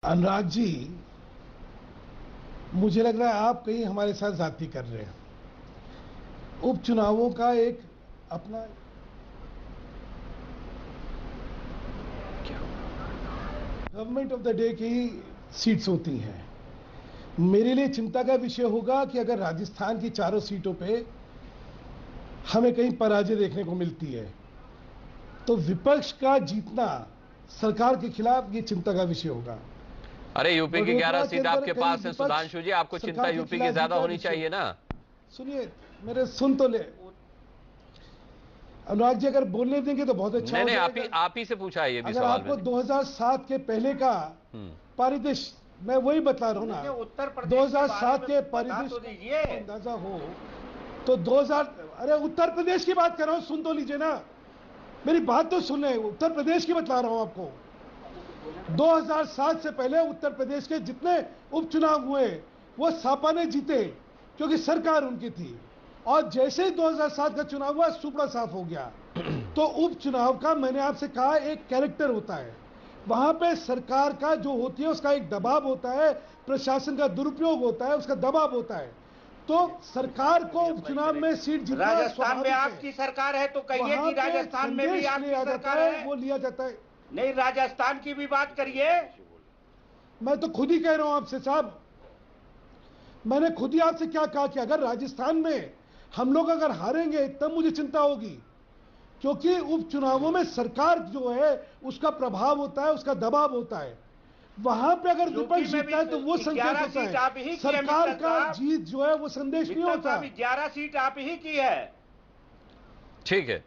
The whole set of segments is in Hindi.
अनुराग जी, मुझे लग रहा है आप कहीं हमारे साथ ज्यादती कर रहे हैं। उपचुनावों का एक अपना गवर्नमेंट ऑफ द डे की सीट्स होती हैं। मेरे लिए चिंता का विषय होगा कि अगर राजस्थान की चारों सीटों पे हमें कहीं पराजय देखने को मिलती है तो विपक्ष का जीतना सरकार के खिलाफ ये चिंता का विषय होगा। अरे यूपी की 11 सीट आपके पास है सुधांशु जी, आपको चिंता यूपी की ज्यादा होनी चाहिए ना। सुनिए, मेरे सुन तो ले अनुराग जी, अगर बोलने देंगे तो बहुत अच्छा। नहीं, आप ही से पूछा है ये भी अगर सवाल आपको 2007 के पहले का परिदृश्य, मैं वही बता रहा हूं ना, उत्तर प्रदेश 2007 के परिदृश्य का अंदाजा हो तो 2000, अरे उत्तर प्रदेश की बात कर रहा हूं, सुन तो लीजिए ना, मेरी बात तो सुन ले। उत्तर प्रदेश की बता रहा हूं आपको। 2007 से पहले उत्तर प्रदेश के जितने उपचुनाव हुए वो सपा ने जीते क्योंकि सरकार उनकी थी, और जैसे ही 2007 का चुनाव हुआ सुपड़ा साफ हो गया। तो उपचुनाव का मैंने आपसे कहा एक कैरेक्टर होता है, वहां पे सरकार का जो होती है उसका एक दबाव होता है, प्रशासन का दुरुपयोग होता है, उसका दबाव होता है। तो सरकार को उपचुनाव में सीट जीतना, राजस्थान में आपकी सरकार है तो कहिए कि राजस्थान में भी आपकी सरकार है, वो लिया जाता है। नहीं, राजस्थान की भी बात करिए। मैं तो खुद ही कह रहा हूं आपसे साहब, मैंने खुद ही आपसे क्या कहा कि अगर राजस्थान में हम लोग अगर हारेंगे तब मुझे चिंता होगी, क्योंकि उपचुनावों में सरकार जो है उसका प्रभाव होता है, उसका दबाव होता है। वहां पे अगर विपक्ष जीतता है तो वो संकेत होता है, सरकार का जीत जो है वो संदेश नहीं होता। 11 सीट आप ही की है। ठीक है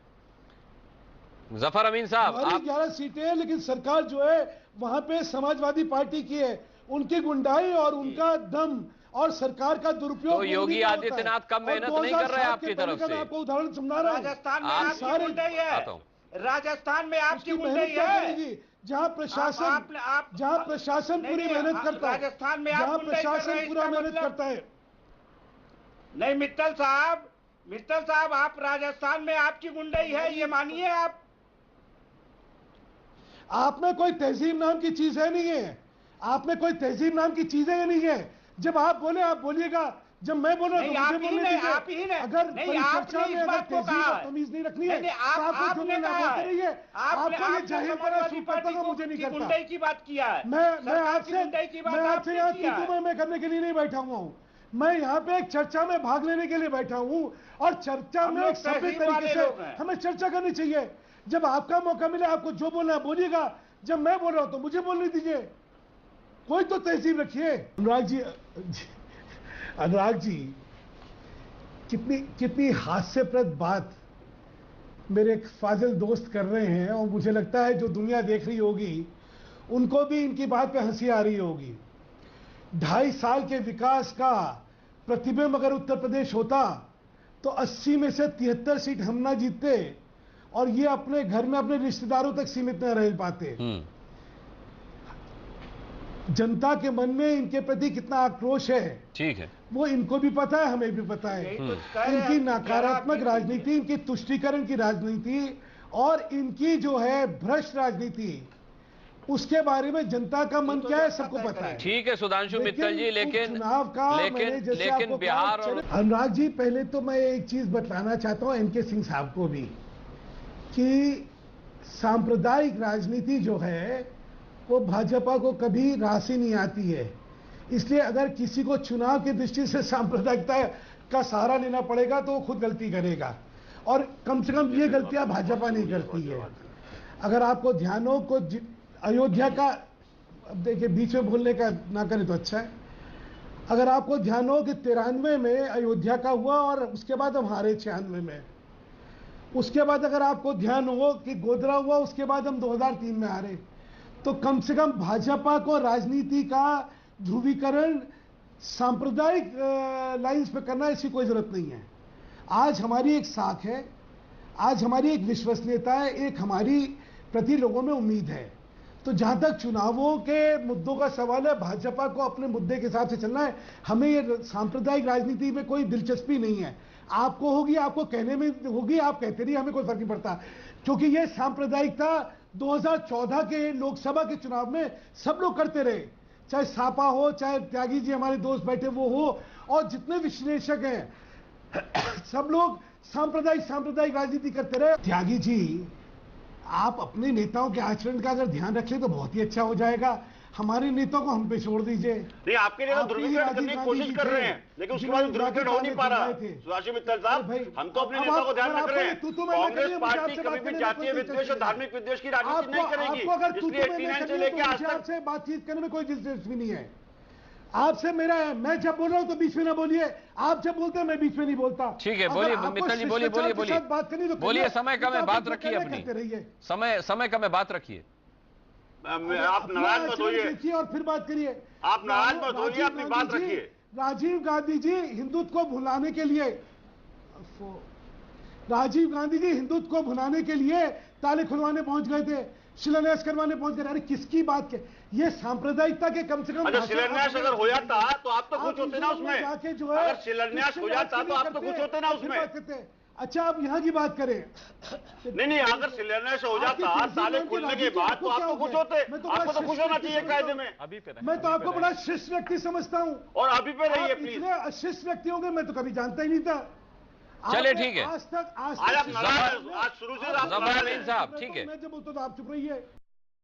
जफर अमीन साहब, हमारी 11 सीटें हैं, लेकिन सरकार जो है वहां पे समाजवादी पार्टी की है, उनकी गुंडाई और उनका दम और सरकार का दुरुपयोग। तो योगी आदित्यनाथ कम मेहनत नहीं कर रहे आपकी तरफ से। आपको उदाहरण समझा रहा हूं। राजस्थान में आपकी गुंडाई है, राजस्थान में आपकी गुंडाई है, जहां प्रशासन पूरी मेहनत करता है, राजस्थान में जहां प्रशासन पूरा मेहनत करता है। नहीं मित्तल साहब, आप राजस्थान में आपकी गुंडाई है ये मानिए। आप में कोई तहजीब नाम की चीज है नहीं है, आप में कोई तहजीब नाम की चीजें नहीं है। जब आप बोले आप बोलिएगा, जब मैं बोल रहा हूं मुझे बोलने दीजिए। अगर परिचर्चा में अगर तहजीब और तमीज नहीं रखनी है तो आप जो बोलना बोलते रहिए। आपको ये जाहिर तरह सुपरता का मुझे नहीं करता। गुंडाई की बात किया है, मैं आपसे यहाँ तू मैं करने के लिए नहीं बैठा हुआ हूँ। मैं यहाँ पे एक चर्चा में भाग लेने के लिए बैठा हूँ, और चर्चा में एक सभ्य तरीके से हमें चर्चा करनी चाहिए। जब आपका मौका मिले आपको जो बोलना है बोलिएगा, जब मैं बोल रहा हूं तो मुझे बोलने दीजिए। कोई तो तहजीब रखिए। अनुराग जी, कितनी हास्यप्रद बात मेरे एक फाजिल दोस्त कर रहे हैं, और मुझे लगता है जो दुनिया देख रही होगी उनको भी इनकी बात पे हंसी आ रही होगी। 2.5 साल के विकास का प्रतिबिंब अगर उत्तर प्रदेश होता तो 80 में से 73 सीट हम ना जीतते, और ये अपने घर में अपने रिश्तेदारों तक सीमित न रह पाते। जनता के मन में इनके प्रति कितना आक्रोश है, ठीक है, वो इनको भी पता है, हमें भी पता है। इनकी नकारात्मक राजनीति, इनकी तुष्टीकरण की राजनीति और इनकी जो है भ्रष्ट राजनीति, उसके बारे में जनता का मन क्या है सबको पता है। ठीक है सुधांशु मित्तल जी, लेकिन चुनाव का लेकिन बिहार और अनुराग जी, पहले तो मैं एक चीज बताना चाहता हूं एनके सिंह साहब को भी कि सांप्रदायिक राजनीति जो है वो भाजपा को कभी राशि नहीं आती है। इसलिए अगर किसी को चुनाव की दृष्टि से सांप्रदायिकता का सहारा लेना पड़ेगा तो वो खुद गलती करेगा, और कम से कम ये गलतियां भाजपा नहीं करती है। अगर आपको ध्यान हो को अयोध्या का, अब देखिए बीच में बोलने का ना करें तो अच्छा है। अगर आपको ध्यान हो कि 93 में अयोध्या का हुआ और उसके बाद हम हारे 96 में। उसके बाद अगर आपको ध्यान हो कि गोधरा हुआ, उसके बाद हम 2003 में हारे। तो कम से कम भाजपा को राजनीति का ध्रुवीकरण सांप्रदायिक लाइंस पे करना, इसकी कोई जरूरत नहीं है। आज हमारी एक साख है, आज हमारी एक विश्वसनीयता है, एक हमारी प्रति लोगों में उम्मीद है। तो जहां तक चुनावों के मुद्दों का सवाल है, भाजपा को अपने मुद्दे के हिसाब से चलना है। हमें ये सांप्रदायिक राजनीति में कोई दिलचस्पी नहीं है। आपको होगी, आपको कहने में होगी, आप कहते नहीं, हमें कोई फर्क नहीं पड़ता, क्योंकि ये सांप्रदायिकता 2014 के लोकसभा के चुनाव में सब लोग करते रहे। चाहे सापा हो, चाहे त्यागी जी हमारे दोस्त बैठे वो हो, और जितने विश्लेषक हैं सब लोग सांप्रदायिक राजनीति करते रहे। त्यागी जी, आप अपने नेताओं के आचरण का अगर ध्यान रख ले तो बहुत ही अच्छा हो जाएगा। हमारे नेताओं को हम पे छोड़ दीजिए। नहीं, आपके नेता ध्रुवीकरण करने की कोशिश कर रहे हैं, लेकिन उसके बाद ध्रुवीकरण हो नहीं पा रहा। सुभाष मित्तल साहब, हम तो अपने नेता को ध्यान रख रहे हैं। कांग्रेस पार्टी कभी भी जातीय विद्वेष और धार्मिक विद्वेष की राजनीति नहीं करेगी, इसलिए 89 से लेकर आज तक आपसे बातचीत करने में कोई दिलचस्पी नहीं है। आपसे मैं जब बोल रहा हूं तो बीच में ना बोलिए, आप जब बोलते हैं मैं बीच में नहीं बोलता। ठीक है, बोलिए मित्तल जी, बोलिए बात करनी तो बोलिए, समय कम है, बात रखिए अपनी, समय कम है, बात रखिए। आप नाराज मत होइए और फिर बात करिए। आप नाराज मत होइए, अपनी बात रखिए। राजीव गांधी जी हिंदुत्व को भुलाने के लिए, राजीव गांधी जी हिंदुत्व को भुलाने के लिए ताले खुलवाने पहुंच गए थे, शिलान्यास करवाने पहुंच गए। अरे किसकी बात के, ये सांप्रदायिकता के कम से कम। अच्छा, शिलान्यास अगर हो जाता तो आप तो खुश होते ना उसमें, अगर शिलान्यास हो जाता तो आप तो खुश होते ना उसमें। अच्छा, अब यहाँ की बात करें। नहीं, अगर शिलान्यास हो जाता ताले खुलने के बाद तो आप तो खुश होते, आपको तो खुश होना चाहिए कायदे में। मैं तो आपको बड़ा शिष्ट व्यक्ति समझता हूँ, और अभी पे रहिए प्लीज। शिष्ट व्यक्ति होंगे मैं तो कभी जानता ही नहीं था। चलिए ठीक है, आज आप नाराज, आज शुरू से आप नाराज हैं साहब, ठीक है। मैं जब बोलता तो आप चुप रहिए।